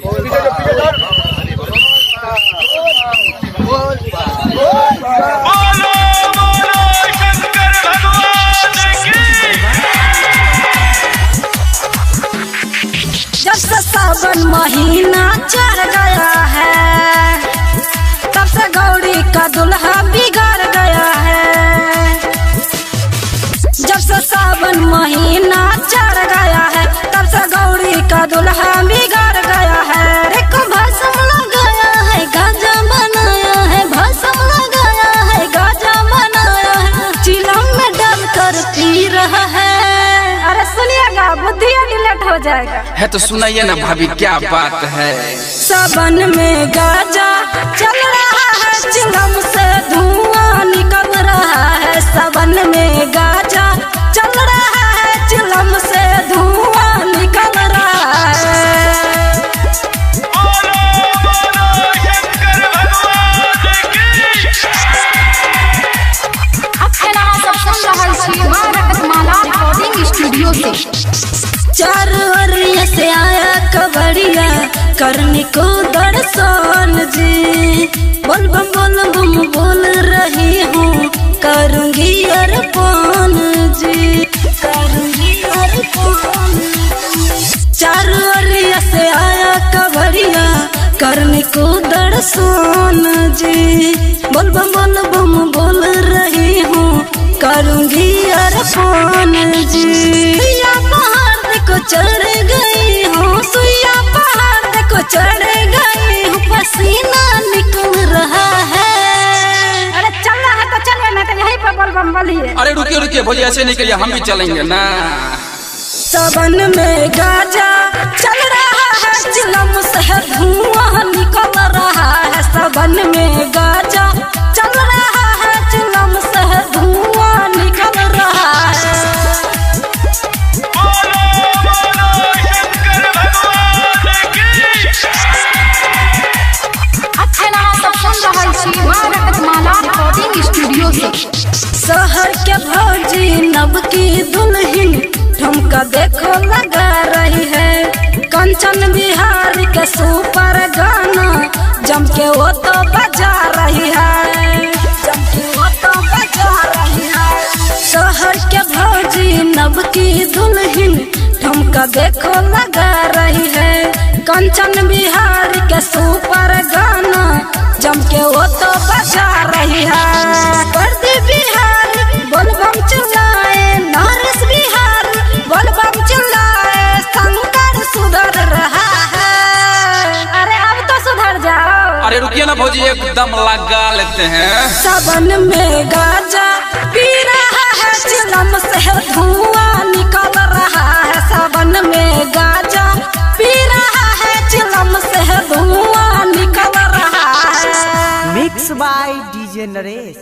जब से सावन महीना चढ़ गया है तब से गौरी का दुल्हा बिगड़ गया है। जब से सावन महीना चढ़ गया है तब से गौरी का दुल्हा बिगड़ गया है। रे भस्म लगाया है गाजा बनाया है, भस्म लगाया है गाजा बनाया है, चिलम में डाल कर पी रहा है। अरे सुनिएगा बुद्धिया डिलीट हो जाएगा है तो सुनाइए ना भाभी क्या बात है। सावन में गाजा चल रहा है, चिलम से धुआं निकल रहा है। सावन में गाजा चल रहा है, चिलम से धुआं निकल रहा है। चारों ओर से आया कवड़िया करने को दर्शन जी। बोल बम बोल रही हूँ करूँगी अर्पण जी, करूँगी अर्पण। चारों ओर से आया कवड़िया करने को दर्शन जी। बोल बम बोल रही हूँ करूँगी अर्पण जी। सुइया पहाड़ को चढ़ गई हूँ, सुइया पहाड़ को चढ़ गई हूँ, पसीना निकल रहा है। अरे चल रहा है तो चले ना, तो यहीं पर बोल बम बोलिए। अरे रुकिए भैया ऐसे नहीं करिए, हम भी चलेंगे ना। सावन में गाजा चल रहा है, चिलम से धुआं निकल रहा है। सावन में गाजा चल रहा है, चिलम से धुआं निकल रहा है। शहर के भौजी नब की दुल्हन ठुमका देखो लगा रही है। कंचन बिहार के सुपर गाना जम के वो तो बजा रही है, जम के वो तो बजा रही है। शहर के भौजी नब की दुल्हन ठुमका देखो लगा रही है। कंचन बिहार के सुपर गाना जम के वो तो बजा रही है। पर्दे बिहार बोलबम चलाए, नरेश बिहार बोलबम चलाए, शंकर सुधर रहा है। अरे अब तो सुधर जाओ। अरे रुकिए ना भौजी एकदम लगा लेते हैं। सावन में गाजा पी रहा है, चिलम से धुआं निकल रहा है। सावन में गाजा पी रहा है, चिलम से धुआं निकल रहा है। Mix by DJ Naresh.